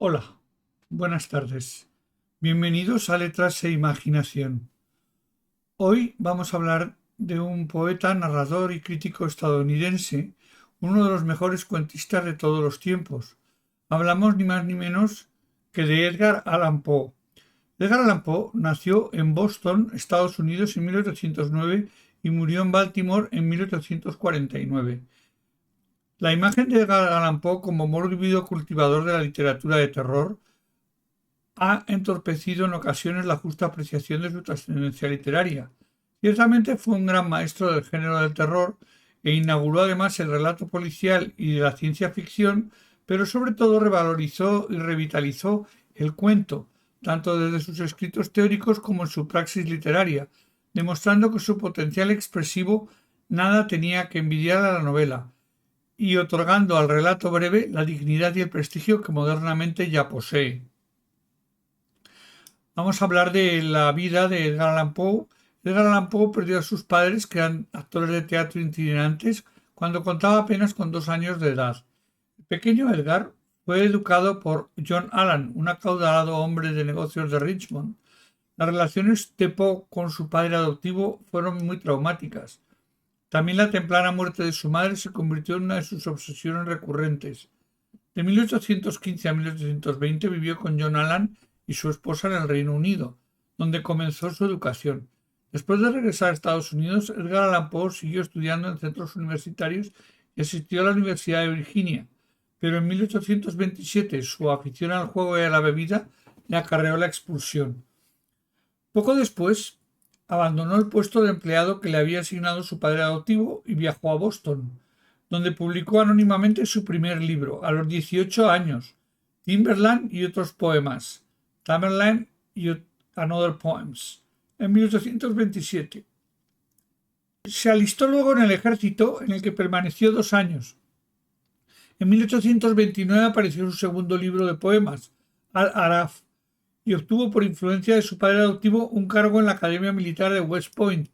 Hola, buenas tardes. Bienvenidos a Letras e Imaginación. Hoy vamos a hablar de un poeta, narrador y crítico estadounidense, uno de los mejores cuentistas de todos los tiempos. Hablamos ni más ni menos que de Edgar Allan Poe. Edgar Allan Poe nació en Boston, Estados Unidos, en 1809 y murió en Baltimore en 1849. La imagen de Edgar Allan Poe como mórbido cultivador de la literatura de terror ha entorpecido en ocasiones la justa apreciación de su trascendencia literaria. Ciertamente fue un gran maestro del género del terror e inauguró además el relato policial y de la ciencia ficción, pero sobre todo revalorizó y revitalizó el cuento, tanto desde sus escritos teóricos como en su praxis literaria, demostrando que su potencial expresivo nada tenía que envidiar a la novela, y otorgando al relato breve la dignidad y el prestigio que modernamente ya posee. Vamos a hablar de la vida de Edgar Allan Poe. Edgar Allan Poe perdió a sus padres, que eran actores de teatro itinerantes, cuando contaba apenas con 2 años de edad. El pequeño Edgar fue educado por John Allan, un acaudalado hombre de negocios de Richmond. Las relaciones de Poe con su padre adoptivo fueron muy traumáticas. También la temprana muerte de su madre se convirtió en una de sus obsesiones recurrentes. De 1815 a 1820 vivió con John Allan y su esposa en el Reino Unido, donde comenzó su educación. Después de regresar a Estados Unidos, Edgar Allan Poe siguió estudiando en centros universitarios y asistió a la Universidad de Virginia, pero en 1827 su afición al juego y a la bebida le acarreó la expulsión. Poco después, abandonó el puesto de empleado que le había asignado su padre adoptivo y viajó a Boston, donde publicó anónimamente su primer libro, a los 18 años, Timberland y otros poemas, Tamerlane y Another Poems, en 1827. Se alistó luego en el ejército, en el que permaneció 2 años. En 1829 apareció su segundo libro de poemas, Al-Araf, y obtuvo por influencia de su padre adoptivo un cargo en la Academia Militar de West Point,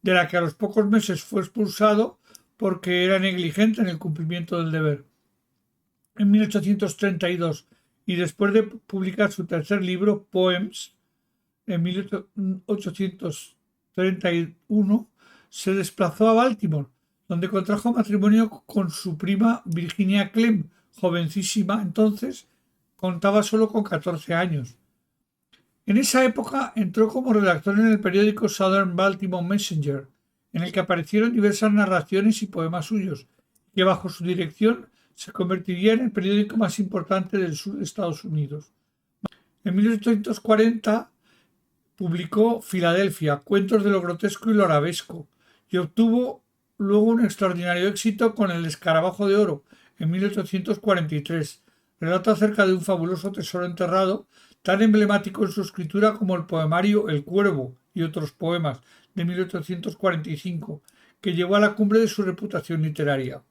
de la que a los pocos meses fue expulsado porque era negligente en el cumplimiento del deber. En 1832, y después de publicar su tercer libro, Poems, en 1831, se desplazó a Baltimore, donde contrajo matrimonio con su prima Virginia Clem, jovencísima entonces, contaba solo con 14 años. En esa época entró como redactor en el periódico Southern Baltimore Messenger, en el que aparecieron diversas narraciones y poemas suyos, que bajo su dirección se convertiría en el periódico más importante del sur de Estados Unidos. En 1840 publicó Filadelfia, cuentos de lo grotesco y lo arabesco, y obtuvo luego un extraordinario éxito con El escarabajo de oro, en 1843, relato acerca de un fabuloso tesoro enterrado, tan emblemático en su escritura como el poemario El Cuervo y otros poemas, de 1845, que llevó a la cumbre de su reputación literaria.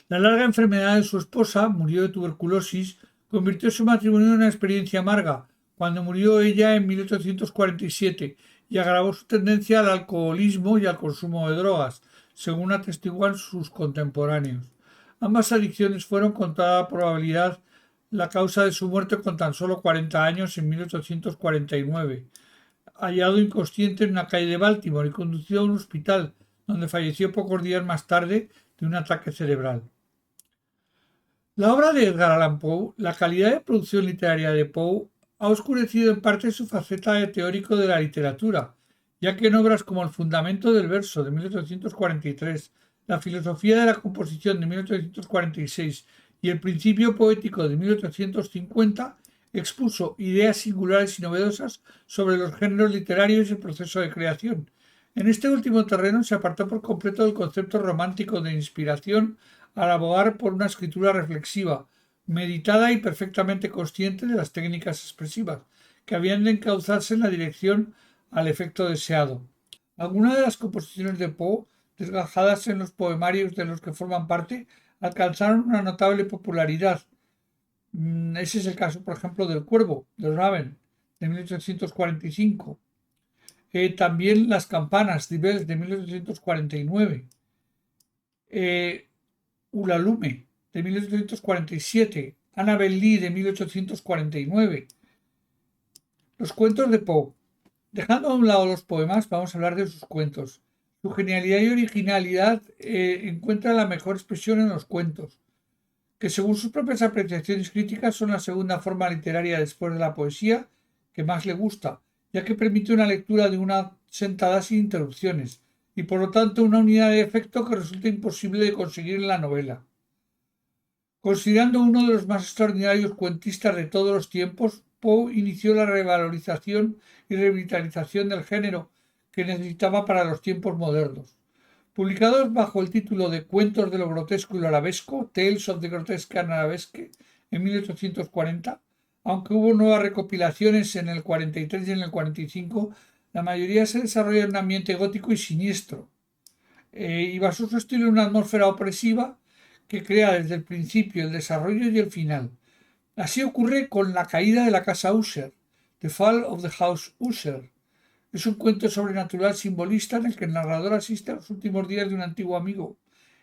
La larga enfermedad de su esposa, murió de tuberculosis, convirtió su matrimonio en una experiencia amarga, cuando murió ella en 1847, y agravó su tendencia al alcoholismo y al consumo de drogas, según atestiguan sus contemporáneos. Ambas adicciones fueron con toda probabilidad la causa de su muerte con tan solo 40 años en 1849, hallado inconsciente en una calle de Baltimore y conducido a un hospital, donde falleció pocos días más tarde de un ataque cerebral. La obra de Edgar Allan Poe, la calidad de producción literaria de Poe, ha oscurecido en parte su faceta de teórico de la literatura, ya que en obras como El fundamento del verso de 1843, La filosofía de la composición de 1846 y El principio poético de 1850, expuso ideas singulares y novedosas sobre los géneros literarios y el proceso de creación. En este último terreno se apartó por completo del concepto romántico de inspiración al abogar por una escritura reflexiva, meditada y perfectamente consciente de las técnicas expresivas, que habían de encauzarse en la dirección al efecto deseado. Algunas de las composiciones de Poe, desgajadas en los poemarios de los que forman parte, alcanzaron una notable popularidad. Ese es el caso, por ejemplo, del Cuervo, de Raven, de 1845. También Las campanas, de Bells, de 1849. Ulalume, de 1847, Annabel Lee de 1849. Los cuentos de Poe. Dejando a un lado los poemas, vamos a hablar de sus cuentos. Su genialidad y originalidad encuentra la mejor expresión en los cuentos, que según sus propias apreciaciones críticas son la segunda forma literaria después de la poesía que más le gusta, ya que permite una lectura de una sentada sin interrupciones, y por lo tanto una unidad de efecto que resulta imposible de conseguir en la novela. Considerando uno de los más extraordinarios cuentistas de todos los tiempos, Poe inició la revalorización y revitalización del género que necesitaba para los tiempos modernos. Publicados bajo el título de Cuentos de lo grotesco y lo arabesco, Tales of the Grotesque and Arabesque, en 1840, aunque hubo nuevas recopilaciones en el 43 y en el 45, la mayoría se desarrolla en un ambiente gótico y siniestro, y basó su estilo en una atmósfera opresiva que crea desde el principio, el desarrollo y el final. Así ocurre con La caída de la casa Usher, The Fall of the House Usher. Es un cuento sobrenatural simbolista en el que el narrador asiste a los últimos días de un antiguo amigo,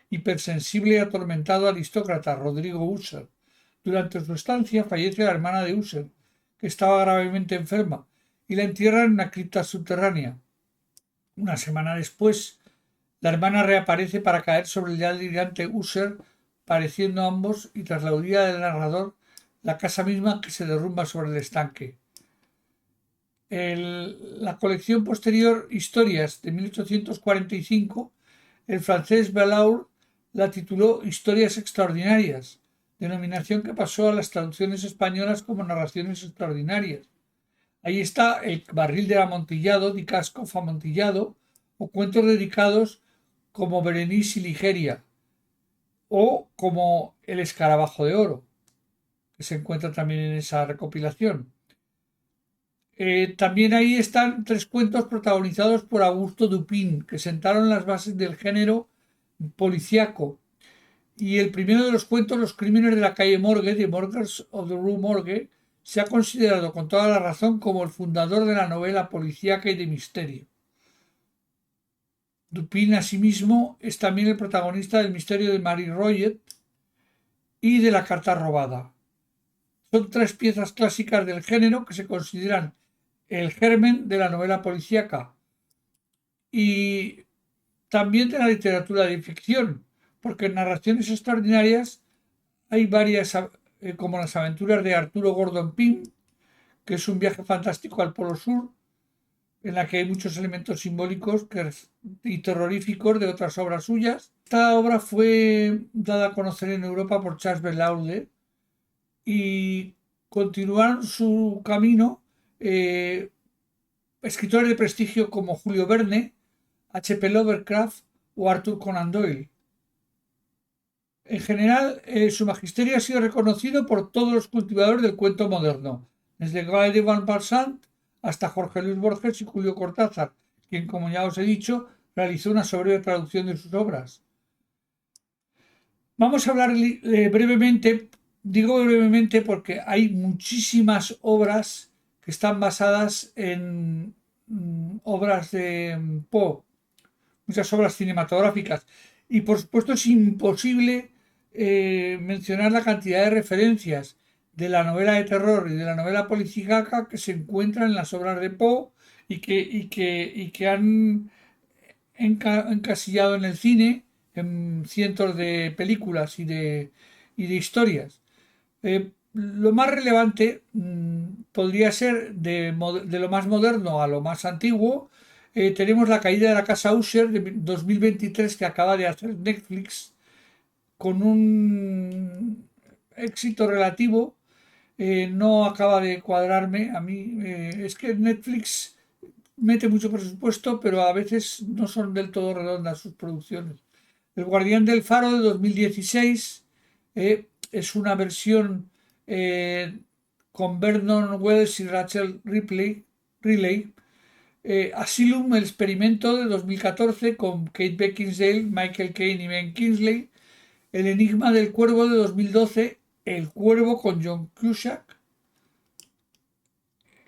hipersensible y atormentado aristócrata, Rodrigo Usher. Durante su estancia fallece la hermana de Usher, que estaba gravemente enferma, y la entierran en una cripta subterránea. Una semana después, la hermana reaparece para caer sobre el ya delirante Usher, pareciendo ambos, y tras la huida del narrador, la casa misma que se derrumba sobre el estanque. La colección posterior Historias de 1845, el francés Belaur la tituló Historias extraordinarias, denominación que pasó a las traducciones españolas como Narraciones extraordinarias. Ahí está El barril del amontillado, Di Cascoff amontillado, o cuentos dedicados como Berenice y Ligeria, o como El escarabajo de oro, que se encuentra también en esa recopilación. También ahí están 3 cuentos protagonizados por Augusto Dupin, que sentaron las bases del género policíaco. Y el primero de los cuentos, Los crímenes de la calle Morgue, de Murders of the Rue Morgue, se ha considerado con toda la razón como el fundador de la novela policíaca y de misterio. Dupin, asimismo, es también el protagonista del misterio de Marie Roget y de La carta robada. Son 3 piezas clásicas del género que se consideran el germen de la novela policíaca y también de la literatura de ficción, porque en Narraciones extraordinarias hay varias, como Las aventuras de Arturo Gordon Pym, que es un viaje fantástico al Polo Sur, en la que hay muchos elementos simbólicos y terroríficos de otras obras suyas. Esta obra fue dada a conocer en Europa por Charles Bellaude y continuaron su camino escritores de prestigio como Julio Verne, H.P. Lovecraft o Arthur Conan Doyle. En general, su magisterio ha sido reconocido por todos los cultivadores del cuento moderno, desde Guy de Maupassant hasta Jorge Luis Borges y Julio Cortázar, quien, como ya os he dicho, realizó una soberbia traducción de sus obras. Vamos a hablar brevemente, digo brevemente porque hay muchísimas obras que están basadas en obras de Poe, muchas obras cinematográficas, y por supuesto es imposible mencionar la cantidad de referencias de la novela de terror y de la novela policíaca que se encuentran en las obras de Poe y que han encasillado en el cine en cientos de películas y de historias. Lo más relevante podría ser de lo más moderno a lo más antiguo. Tenemos La caída de la casa Usher de 2023 que acaba de hacer Netflix con un éxito relativo. No acaba de cuadrarme a mí. Es que Netflix mete mucho presupuesto, pero a veces no son del todo redondas sus producciones. El guardián del faro de 2016 es una versión con Vernon Wells y Rachel Riley. Asylum, el experimento de 2014 con Kate Beckinsale, Michael Caine y Ben Kingsley. El enigma del cuervo de 2012, El cuervo con John Cusack.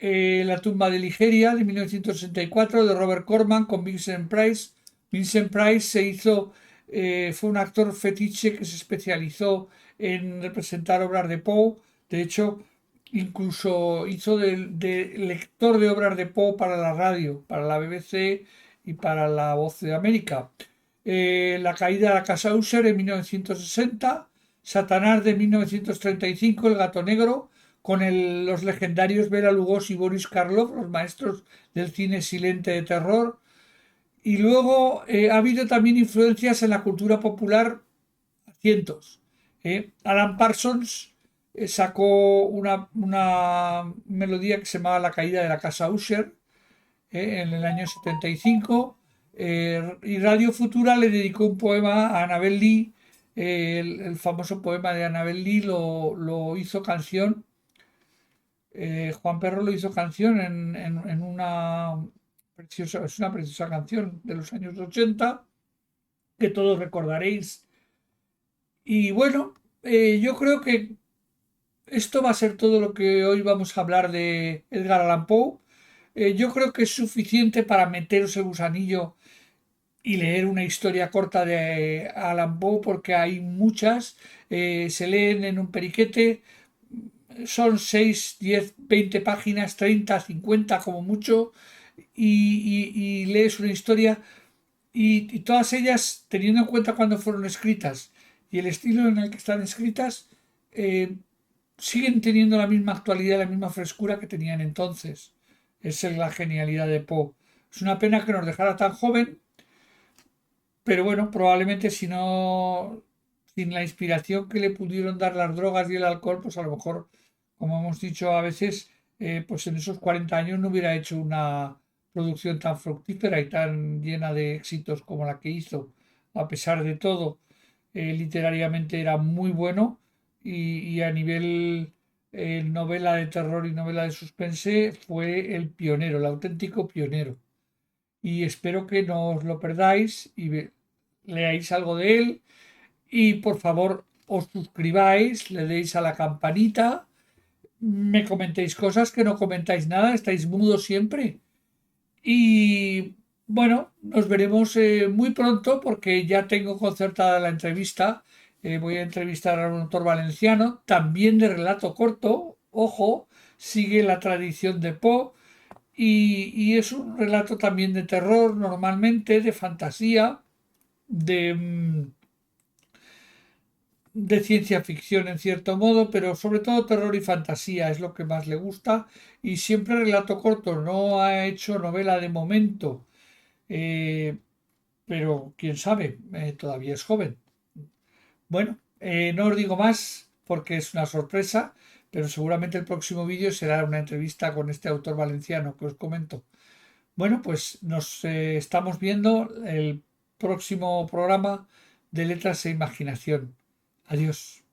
La tumba de Ligeria de 1964 de Robert Corman con Vincent Price. Vincent Price se hizo fue un actor fetiche que se especializó en representar obras de Poe. De hecho, incluso hizo de lector de obras de Poe para la radio, para la BBC y para la Voz de América. La caída de la casa Usher en 1960, Satanás de 1935, El gato negro, con los legendarios Bela Lugosi y Boris Karloff, los maestros del cine silente de terror. Y luego ha habido también influencias en la cultura popular, cientos. Alan Parsons sacó una melodía que se llamaba La caída de la casa Usher en el año 75, y Radio Futura le dedicó un poema a Annabel Lee. El famoso poema de Annabel Lee lo hizo canción. Juan Perro lo hizo canción en una preciosa, es una preciosa canción de los años 80 que todos recordaréis. Y bueno, yo creo que esto va a ser todo lo que hoy vamos a hablar de Edgar Allan Poe. Yo creo que es suficiente para meteros el gusanillo y leer una historia corta de Allan Poe, porque hay muchas. Se leen en un periquete, son 6, 10, 20 páginas, 30, 50 como mucho, y lees una historia, y todas ellas, teniendo en cuenta cuándo fueron escritas y el estilo en el que están escritas, eh, siguen teniendo la misma actualidad, la misma frescura que tenían entonces. Esa es la genialidad de Poe. Es una pena que nos dejara tan joven, pero bueno, probablemente si no, sin la inspiración que le pudieron dar las drogas y el alcohol, pues a lo mejor, como hemos dicho a veces, pues en esos 40 años no hubiera hecho una producción tan fructífera y tan llena de éxitos como la que hizo. A pesar de todo, literariamente era muy bueno, y a nivel novela de terror y novela de suspense fue el pionero, el auténtico pionero. Y espero que no os lo perdáis y leáis algo de él, y por favor os suscribáis, le deis a la campanita, me comentéis cosas, que no comentáis nada, estáis mudos siempre. Y bueno, nos veremos muy pronto, porque ya tengo concertada la entrevista. Voy a entrevistar a un autor valenciano, también de relato corto, ojo, sigue la tradición de Poe, y es un relato también de terror, normalmente, de fantasía, de, de ciencia ficción en cierto modo, pero sobre todo terror y fantasía es lo que más le gusta, y siempre relato corto. No ha hecho novela de momento, eh, pero quién sabe, todavía es joven. Bueno, no os digo más porque es una sorpresa, pero seguramente el próximo vídeo será una entrevista con este autor valenciano que os comento. Bueno, pues nos estamos viendo el próximo programa de Letras e Imaginación. Adiós.